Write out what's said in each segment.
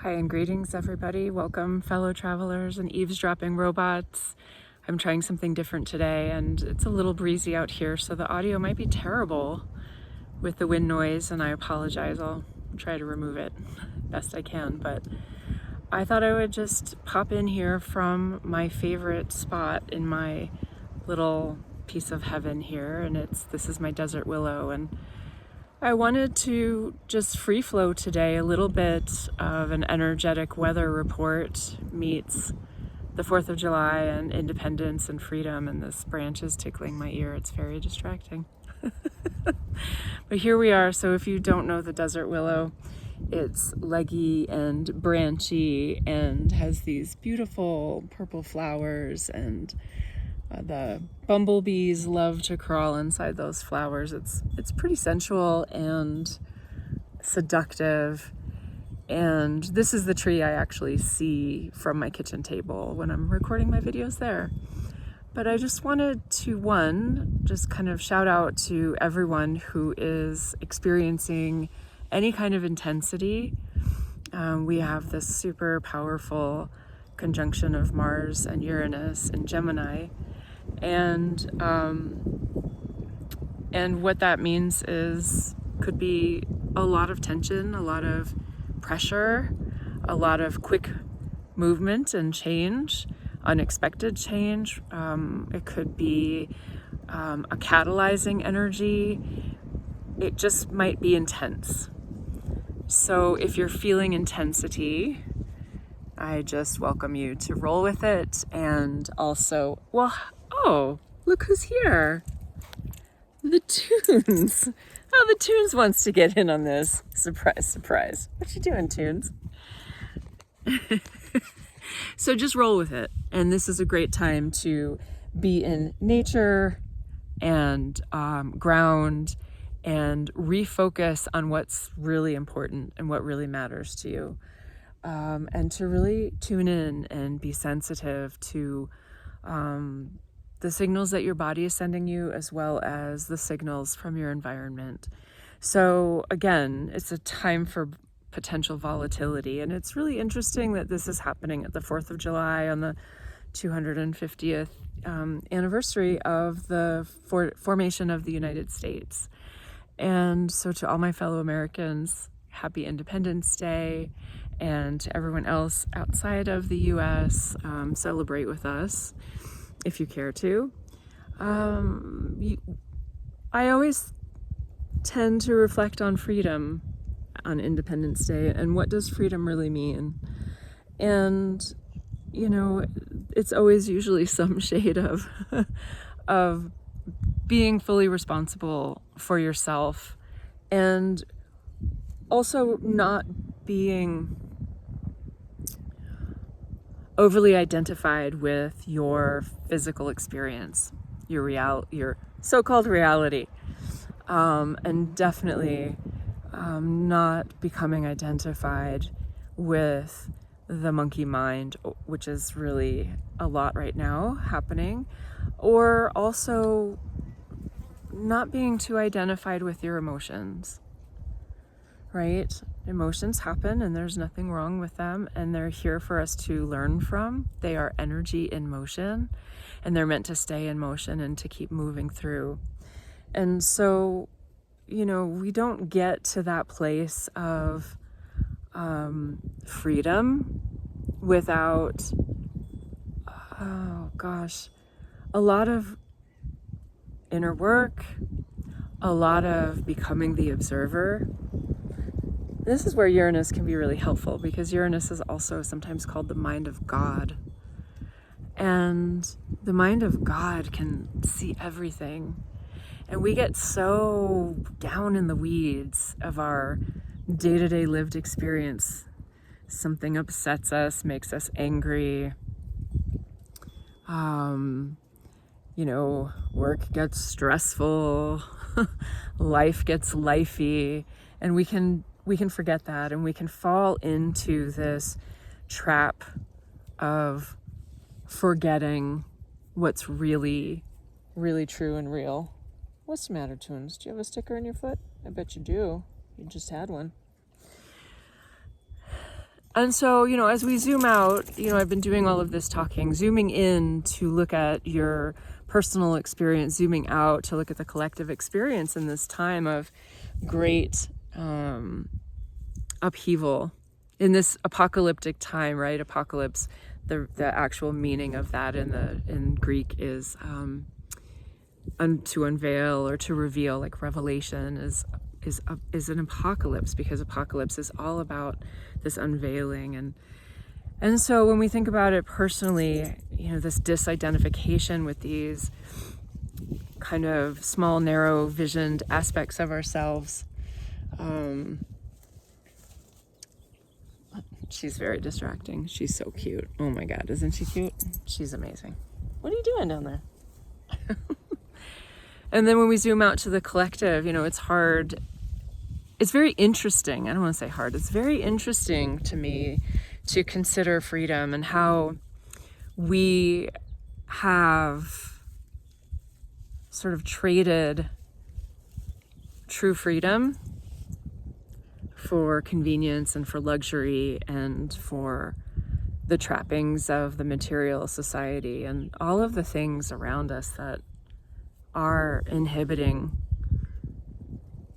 Hi and greetings, everybody. Welcome, fellow travelers and eavesdropping robots. I'm trying something different today, and it's a little breezy out here, so the audio might be terrible with the wind noise, and I apologize. I'll try to remove it best I can, but I thought I would just pop in here from my favorite spot in my little piece of heaven here, and this is my desert willow, and I wanted to just free flow today, a little bit of an energetic weather report meets the 4th of July and independence and freedom, and this branch is tickling my ear. It's very distracting. But here we are. So if you don't know the desert willow, it's leggy and branchy and has these beautiful purple flowers, and the bumblebees love to crawl inside those flowers. It's pretty sensual and seductive. And this is the tree I actually see from my kitchen table when I'm recording my videos there. But I just wanted to, just kind of shout out to everyone who is experiencing any kind of intensity. We have this super powerful conjunction of Mars and Uranus and Gemini. And what that means could be a lot of tension, a lot of pressure, a lot of quick movement and change, unexpected change. It could be a catalyzing energy. It just might be intense. So if you're feeling intensity, I just welcome you to roll with it. And also, oh, look who's here. The Tunes. Oh, the Tunes wants to get in on this. Surprise, surprise. What you doing, Tunes? So just roll with it. And this is a great time to be in nature and ground and refocus on what's really important and what really matters to you. And to really tune in and be sensitive to the signals that your body is sending you, as well as the signals from your environment. So again, it's a time for potential volatility, and it's really interesting that this is happening at the 4th of July on the 250th anniversary of the formation of the United States. And so to all my fellow Americans, happy Independence Day. And to everyone else outside of the US, celebrate with us if you care to. I always tend to reflect on freedom on Independence Day and what does freedom really mean. And, it's always usually some shade of of being fully responsible for yourself, and also not being overly identified with your physical experience, your so-called reality, and definitely not becoming identified with the monkey mind, which is really a lot right now happening, or also not being too identified with your emotions. Right? Emotions happen and there's nothing wrong with them, and they're here for us to learn from. They are energy in motion, and they're meant to stay in motion and to keep moving through. And so, we don't get to that place of freedom without, a lot of inner work, a lot of becoming the observer. This is where Uranus can be really helpful, because Uranus is also sometimes called the mind of God. And the mind of God can see everything. And we get so down in the weeds of our day-to-day lived experience. Something upsets us, makes us angry. Work gets stressful, life gets lifey, and we can forget that, and we can fall into this trap of forgetting what's really, really true and real. What's the matter, Tunes? Do you have a sticker in your foot? I bet you do. You just had one. And so, as we zoom out, I've been doing all of this talking, zooming in to look at your personal experience, zooming out to look at the collective experience in this time of great upheaval, in this apocalyptic time, right? Apocalypse, the actual meaning of that in Greek is to unveil or to reveal, like revelation is an apocalypse, because apocalypse is all about this unveiling. And so when we think about it personally, this disidentification with these kind of small, narrow visioned aspects of ourselves, she's very distracting. She's so cute. Oh my God, isn't she cute? She's amazing. What are you doing down there? And then when we zoom out to the collective, it's hard. It's very interesting. I don't want to say hard. It's very interesting to me to consider freedom and how we have sort of traded true freedom for convenience and for luxury and for the trappings of the material society and all of the things around us that are inhibiting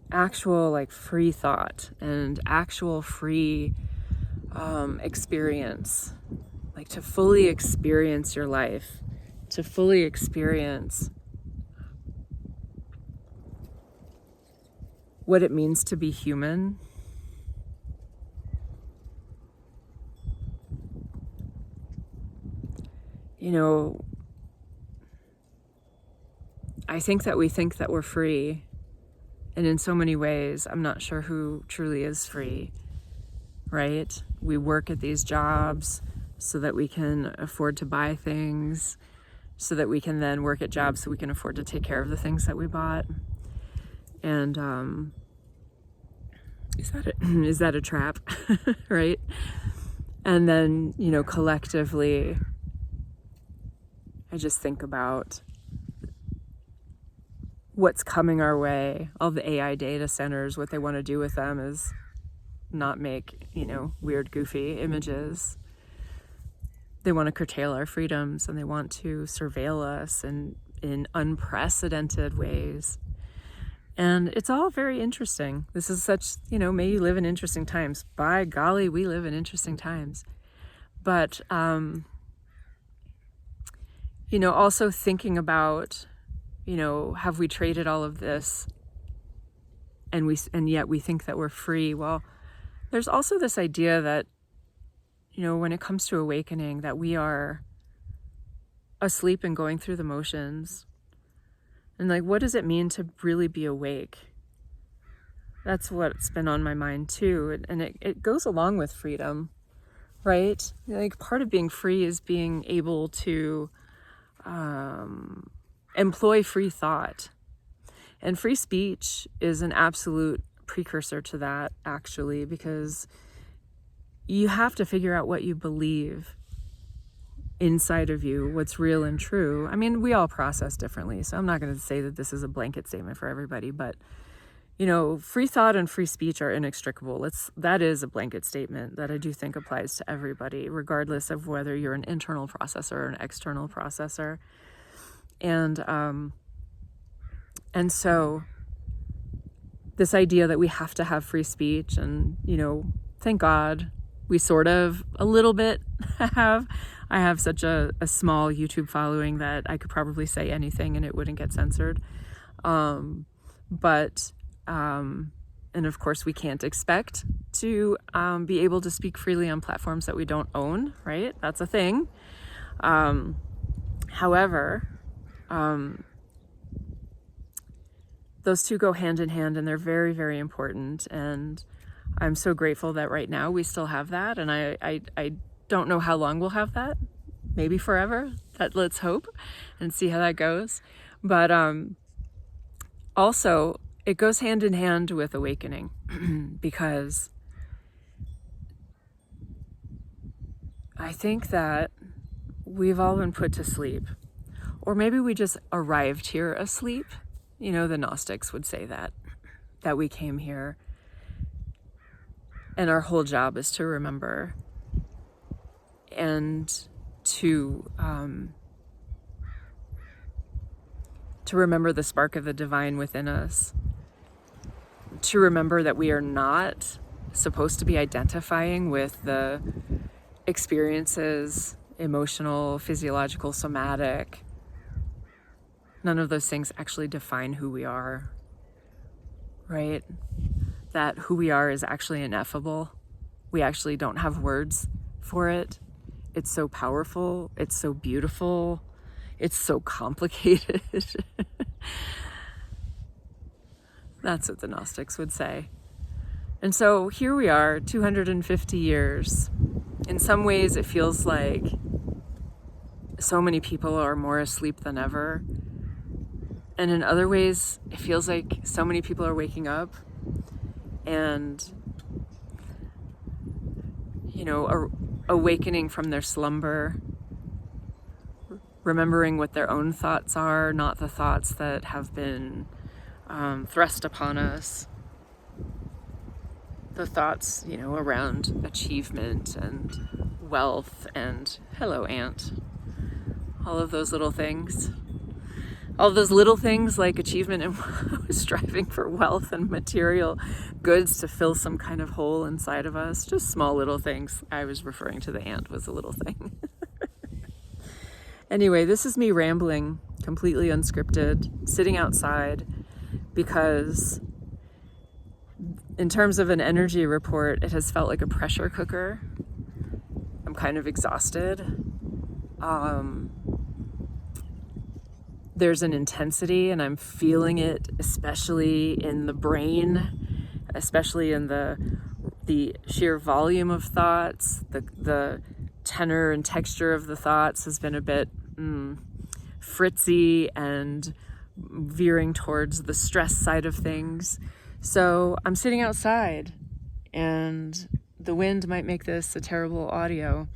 actual like free thought and actual free experience, like to fully experience your life, to fully experience what it means to be human. I think that we think that we're free, and in so many ways, I'm not sure who truly is free, right? We work at these jobs so that we can afford to buy things, so that we can then work at jobs so we can afford to take care of the things that we bought. And is that a trap, right? And then, collectively, I just think about what's coming our way. All the AI data centers, what they want to do with them is not make, weird, goofy images. They want to curtail our freedoms, and they want to surveil us in unprecedented ways. And it's all very interesting. This is such, may you live in interesting times. By golly, we live in interesting times. But, also thinking about, have we traded all of this and yet we think that we're free? Well, there's also this idea that, when it comes to awakening, that we are asleep and going through the motions. And like, what does it mean to really be awake? That's what's been on my mind too. And it goes along with freedom, right? Like, part of being free is being able to employ free thought. And free speech is an absolute precursor to that, actually, because you have to figure out what you believe inside of you, what's real and true. I mean, we all process differently, so I'm not going to say that this is a blanket statement for everybody, but free thought and free speech are inextricable. That is a blanket statement that I do think applies to everybody, regardless of whether you're an internal processor or an external processor. And so this idea that we have to have free speech, and, thank God we sort of a little bit have. I have such a small YouTube following that I could probably say anything and it wouldn't get censored. And of course we can't expect to be able to speak freely on platforms that we don't own, right? That's a thing. However, those two go hand in hand, and they're very, very important. And I'm so grateful that right now we still have that. And I don't know how long we'll have that. Maybe forever. Let's hope and see how that goes. But also, it goes hand in hand with awakening because I think that we've all been put to sleep. Or maybe we just arrived here asleep. The Gnostics would say that we came here and our whole job is to remember and to remember the spark of the divine within us, to remember that we are not supposed to be identifying with the experiences, emotional, physiological, somatic. None of those things actually define who we are, right? That who we are is actually ineffable. We actually don't have words for it. It's so powerful. It's so beautiful. It's so complicated. That's what the Gnostics would say. And so here we are, 250 years. In some ways, it feels like so many people are more asleep than ever. And in other ways, it feels like so many people are waking up and, awakening from their slumber, remembering what their own thoughts are, not the thoughts that have been thrust upon us. The thoughts, around achievement and wealth and, hello, Aunt. All of those little things. All those little things like achievement and striving for wealth and material goods to fill some kind of hole inside of us. Just small little things. I was referring to the ant was a little thing. Anyway, this is me rambling, completely unscripted, sitting outside, because in terms of an energy report, it has felt like a pressure cooker. I'm kind of exhausted. There's an intensity, and I'm feeling it, especially in the brain, especially in the sheer volume of thoughts. The tenor and texture of the thoughts has been a bit fritzy and veering towards the stress side of things. So I'm sitting outside, and the wind might make this a terrible audio,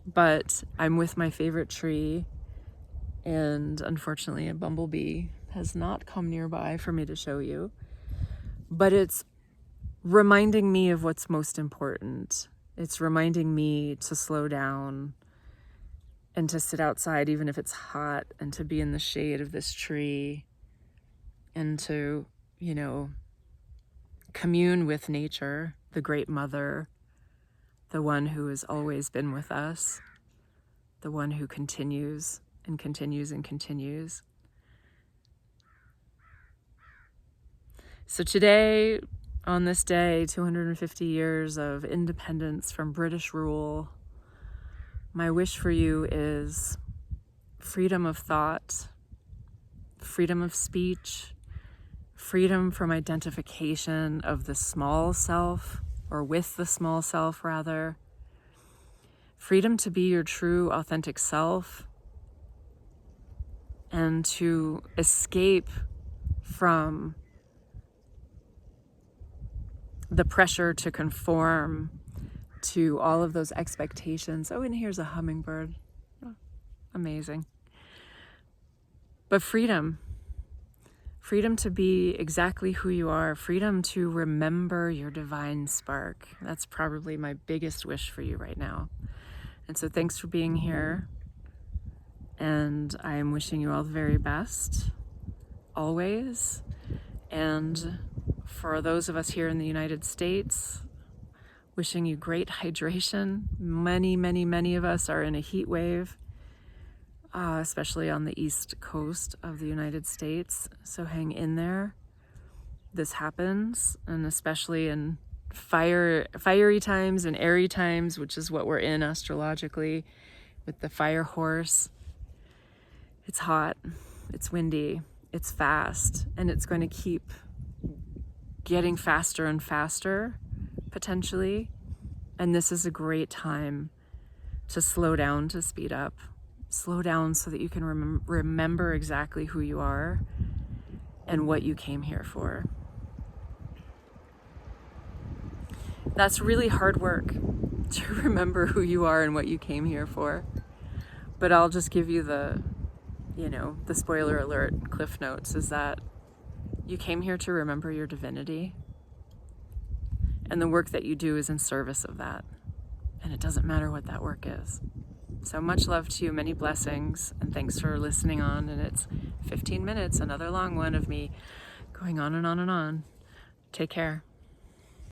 but I'm with my favorite tree. And unfortunately, a bumblebee has not come nearby for me to show you. But it's reminding me of what's most important. It's reminding me to slow down and to sit outside, even if it's hot, and to be in the shade of this tree and to, commune with nature, the great mother, the one who has always been with us, the one who continues and continues and continues. So today, on this day, 250 years of independence from British rule, my wish for you is freedom of thought, freedom of speech, freedom from identification of the small self, or with the small self rather, freedom to be your true, authentic self, and to escape from the pressure to conform to all of those expectations. Oh, and here's a hummingbird. Oh, amazing. But freedom to be exactly who you are, freedom to remember your divine spark. That's probably my biggest wish for you right now. And so thanks for being here. And I am wishing you all the very best, always. And for those of us here in the United States, wishing you great hydration. Many of us are in a heat wave, especially on the East Coast of the United States. So hang in there. This happens, and especially in fiery times and airy times, which is what we're in astrologically with the fire horse. It's hot, it's windy, it's fast, and it's going to keep getting faster and faster, potentially. And this is a great time to slow down, to speed up. Slow down so that you can remember exactly who you are and what you came here for. That's really hard work, to remember who you are and what you came here for. But I'll just give you the spoiler alert, cliff notes, is that you came here to remember your divinity, and the work that you do is in service of that. and it doesn't matter what that work is. So much love to you, many blessings, and thanks for listening on. And it's 15 minutes, another long one of me going on and on and on. Take care.